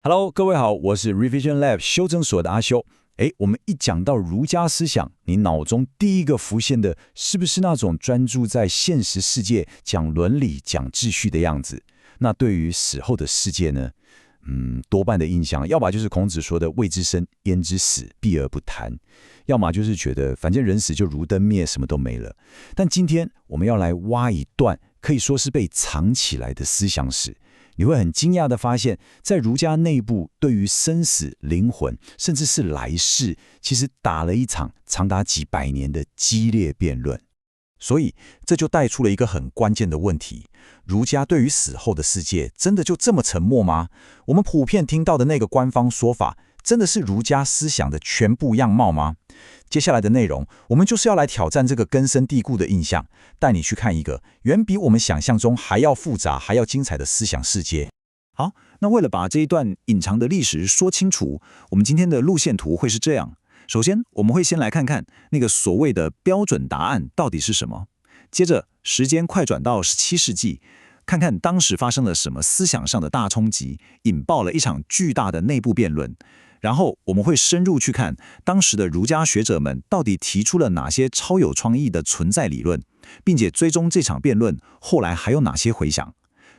Hello， 各位好，我是 Revision Lab 修正所的阿修。我們一講到儒家思想，你腦中第一個浮現的是不是那種專注在現實世界、講倫理、講秩序的樣子？那對於死後的世界呢？多半的印象，要麼就是孔子說的“未知生，焉知死，避而不談”，要麼就是覺得反正人死就如燈滅，什麼都沒了。但今天我們要來挖一段可以說是被藏起來的思想史。你會很驚訝地發現，在儒家內部，對於生死、靈魂，甚至是來世，其實打了一場長達幾百年的激烈辯論。所以，這就帶出了一個很關鍵的問題：儒家對於死後的世界，真的就這麼沉默嗎？我們普遍聽到的那個官方說法，真的是儒家思想的全部樣貌嗎？接下來的內容，我們就是要來挑戰這個根深蒂固的印象，帶你去看一個遠比我們想象中還要複雜、還要精彩的思想世界。好，那為了把這一段隱藏的歷史說清楚，我們今天的路線圖會是這樣。首先，我們會先來看看那個所謂的標準答案到底是什麼。接着，時間快轉到17世紀，看看當時發生了什麼思想上的大衝擊，引爆了一場巨大的內部辯論。然後，我們會深入去看當時的儒家學者們到底提出了哪些超有創意的存在理論，並且追蹤這場辯論後來還有哪些回響。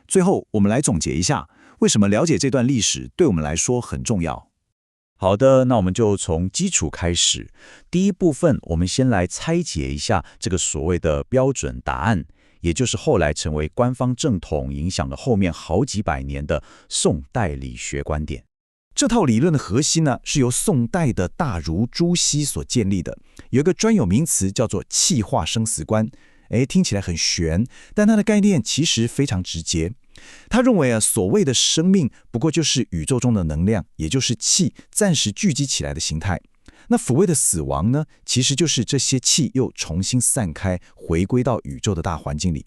最後，我們來總結一下，為什麼了解這段歷史對我們來說很重要。好的，那我們就從基礎開始。第一部分，我們先來拆解一下這個所謂的標準答案，也就是後來成為官方正統，影響了後面好幾百年的宋代理學觀點。這套理論的核心呢，是由宋代的大儒朱熹所建立的，有一個專有名詞叫做氣化生死觀。聽起來很玄，但它的概念其實非常直接。他認為所謂的生命不過就是宇宙中的能量，也就是氣暫時聚集起來的形態。那所謂的死亡呢，其實就是這些氣又重新散開，回歸到宇宙的大環境裡。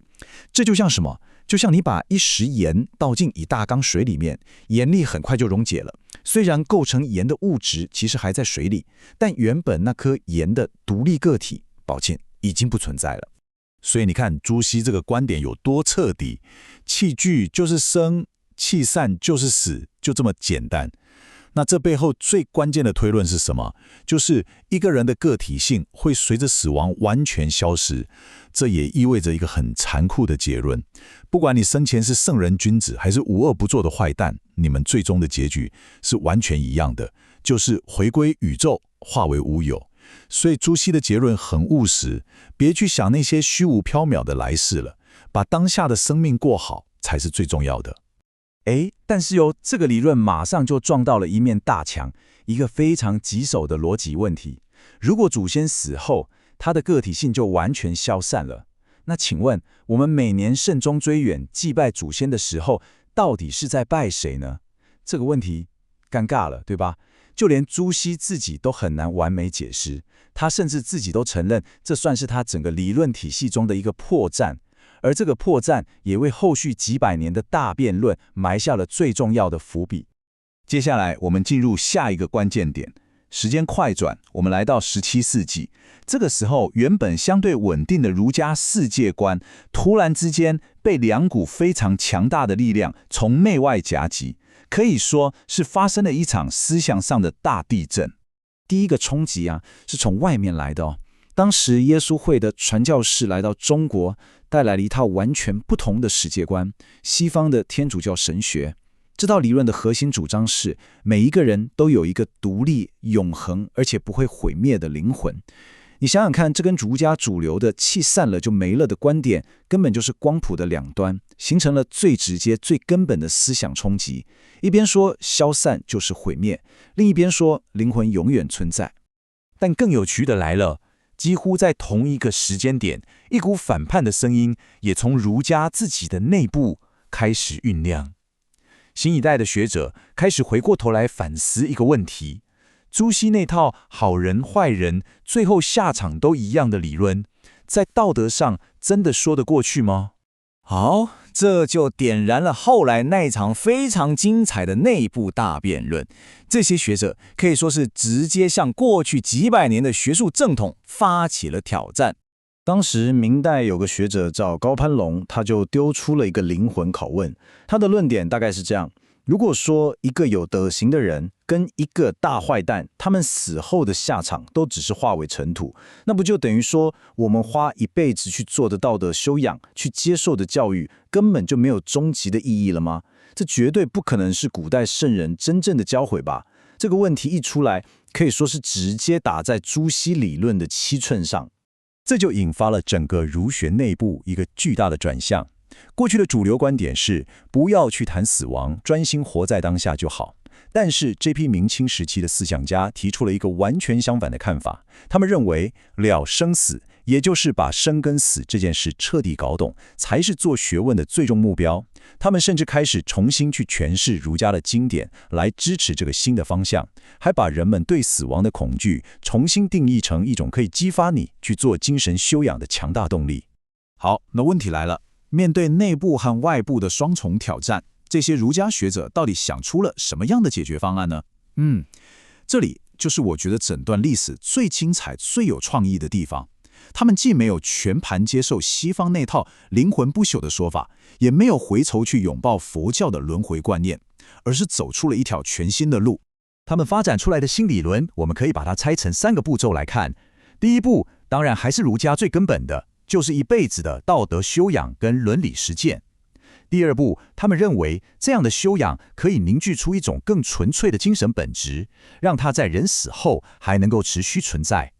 這就像什麼？就像你把一匙鹽倒進一大缸水裡面，鹽粒很快就溶解了。雖然構成鹽的物質其實還在水裡，但原本那顆鹽的獨立個體，抱歉，已經不存在了。所以你看朱熹這個觀點有多徹底，氣聚就是生，氣散就是死，就這麼簡單。那這背後最關鍵的推論是什麼？就是一個人的個體性會隨着死亡完全消失。這也意味着一個很殘酷的結論：不管你生前是聖人君子，還是無惡不作的壞蛋，你們最終的結局是完全一樣的，就是回歸宇宙，化為烏有。所以朱熹的結論很務實，別去想那些虛無縹緲的來世了，把當下的生命過好才是最重要的。但是這個理論馬上就撞到了一面大牆，一個非常棘手的邏輯問題。如果祖先死後，他的個體性就完全消散了，那請問我們每年慎終追遠、祭拜祖先的時候，到底是在拜誰呢？這個問題尷尬了，對吧？就連朱熹自己都很難完美解釋，他甚至自己都承認，這算是他整個理論體系中的一個破綻。而這個破綻也為後續幾百年的大辯論埋下了最重要的伏筆。接下來，我們進入下一個關鍵點。時間快轉，我們來到17世紀。這個時候，原本相對穩定的儒家世界觀，突然之間被兩股非常強大的力量從內外夾擊，可以說是發生了一場思想上的大地震。第一個衝擊是從外面來的。當時耶穌會的傳教士來到中國，帶來了一套完全不同的世界觀——西方的天主教神學。這套理論的核心主張是，每一個人都有一個獨立、永恆而且不會毀滅的靈魂。你想想看，這跟儒家主流的氣散了就沒了的觀點，根本就是光譜的兩端，形成了最直接、最根本的思想衝擊。一邊說消散就是毀滅，另一邊說靈魂永遠存在。但更有趣的來了，幾乎在同一個時間點，一股反叛的聲音也從儒家自己的內部開始醞釀。新一代的學者開始回過頭來反思一個問題：朱熹那套好人壞人最後下場都一樣的理論，在道德上真的說得過去嗎？好，這就點燃了後來那一場非常精彩的內部大辯論。這些學者可以說是直接向過去幾百年的學術正統發起了挑戰。當時明代有個學者叫高攀龍，他就丟出了一個靈魂拷問。他的論點大概是這樣：如果說一個有德行的人跟一個大壞蛋，他們死後的下場都只是化為塵土，那不就等於說我們花一輩子去做的道德修養，去接受的教育，根本就沒有終極的意義了嗎？這絕對不可能是古代聖人真正的教誨吧？這個問題一出來，可以說是直接打在朱熹理論的七寸上，這就引發了整個儒學內部一個巨大的轉向。過去的主流觀點是不要去談死亡，專心活在當下就好。但是這批明清時期的思想家提出了一個完全相反的看法，他們認為了生死，也就是把生跟死這件事徹底搞懂，才是做學問的最終目標。他們甚至開始重新去詮釋儒家的經典，來支持這個新的方向，還把人們對死亡的恐懼重新定義成一種可以激發你去做精神修養的強大動力。好，那問題來了。面對內部和外部的雙重挑戰，這些儒家學者到底想出了什麼樣的解決方案呢？這裡就是我覺得整段歷史最精彩、最有創意的地方。他們既沒有全盤接受西方那套靈魂不朽的說法，也沒有回頭去擁抱佛教的輪迴觀念，而是走出了一條全新的路。他們發展出來的新理論，我們可以把它拆成3個步驟來看。第一步，當然還是儒家最根本的，就是一輩子的道德修養跟倫理實踐。第二步，他們認為這樣的修養可以凝聚出一種更純粹的精神本質，讓它在人死後還能夠持續存在。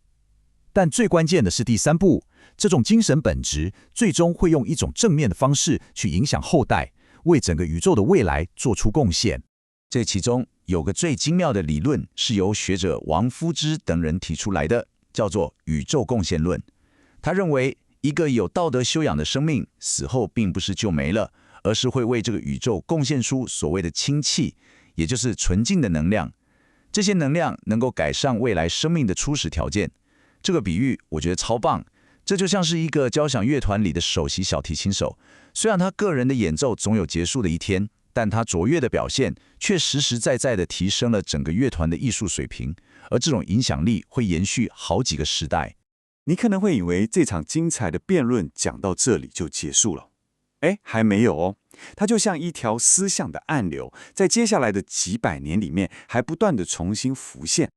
但最關鍵的是第3步，這種精神本質最終會用一種正面的方式去影響後代，為整個宇宙的未來做出貢獻。這其中有個最精妙的理論，是由學者王夫之等人提出來的，叫做宇宙貢獻論。他認為，一個有道德修養的生命，死後並不是就沒了，而是會為這個宇宙貢獻出所謂的氫氣，也就是純淨的能量。這些能量能夠改善未來生命的初始條件。這個比喻我覺得超棒，這就像是一個交響樂團裡的首席小提琴手，雖然他個人的演奏總有結束的一天，但他卓越的表現卻實實在在地提升了整個樂團的藝術水平，而這種影響力會延續好幾個時代。你可能會以為這場精彩的辯論講到這裡就結束了，還沒有哦。它就像一條思想的暗流，在接下來的幾百年裡面，還不斷地重新浮現。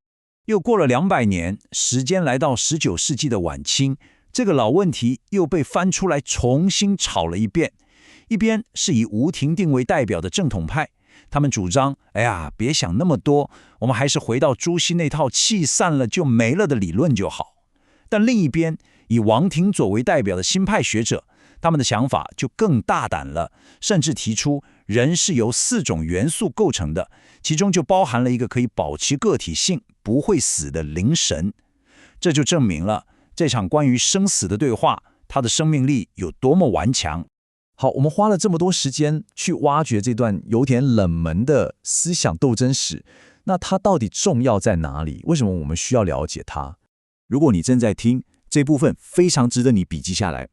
又過了200年，時間來到19世紀的晚清，這個老問題又被翻出來重新炒了一遍。一邊是以吳廷定為代表的正統派，他們主張，別想那麼多，我們還是回到朱熹那套氣散了就沒了的理論就好。但另一邊，以王廷佐為代表的新派學者，他們的想法就更大膽了，甚至提出人是由4種元素構成的，其中就包含了一個可以保持個體性、不會死的靈神。這就證明了這場關於生死的對話，它的生命力有多麼頑強。好，我們花了這麼多時間去挖掘這段有點冷門的思想鬥爭史，那它到底重要在哪裡？為什麼我們需要了解它？如果你正在聽，這部分非常值得你筆記下來。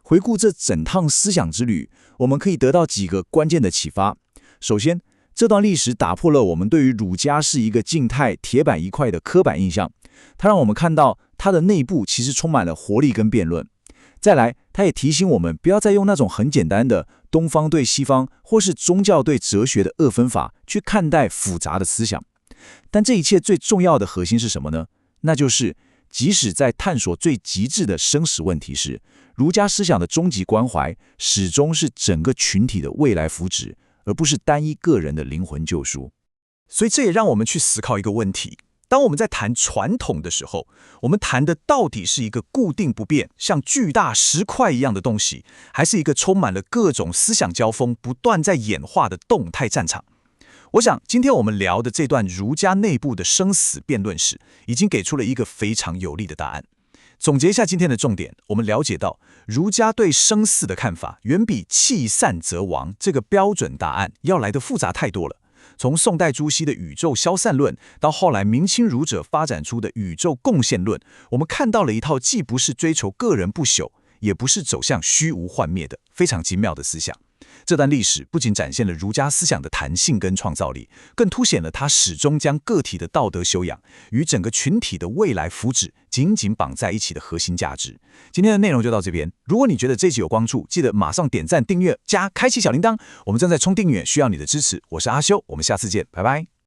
回顧這整趟思想之旅，我們可以得到幾個關鍵的啟發。首先，這段歷史打破了我們對於儒家是一個靜態鐵板一塊的刻板印象，它讓我們看到它的內部其實充滿了活力跟辯論。再來，它也提醒我們不要再用那種很簡單的東方對西方或是宗教對哲學的二分法去看待複雜的思想。但這一切最重要的核心是什麼呢？那就是即使在探索最極致的生死問題時，儒家思想的終極關懷始終是整個群體的未來福祉，而不是單一個人的靈魂救贖。所以這也讓我們去思考一個問題：當我們在談傳統的時候，我們談的到底是一個固定不變、像巨大石塊一樣的東西，還是一個充滿了各種思想交鋒、不斷在演化的動態戰場？我想，今天我們聊的這段儒家內部的生死辯論史，已經給出了一個非常有力的答案。總結一下今天的重點，我們了解到，儒家對生死的看法，遠比氣散則亡這個標準答案要來得複雜太多了。從宋代朱熹的宇宙消散論，到後來明清儒者發展出的宇宙貢獻論，我們看到了一套既不是追求個人不朽，也不是走向虛無幻滅的非常精妙的思想。這段歷史不僅展現了儒家思想的彈性跟創造力，更凸顯了它始終將個體的道德修養與整個群體的未來福祉緊緊綁在一起的核心價值。今天的內容就到這邊。如果你覺得這集有幫助，記得馬上點讚、訂閱加開啟小鈴鐺。我們正在衝訂閱，需要你的支持。我是阿修，我們下次見，拜拜。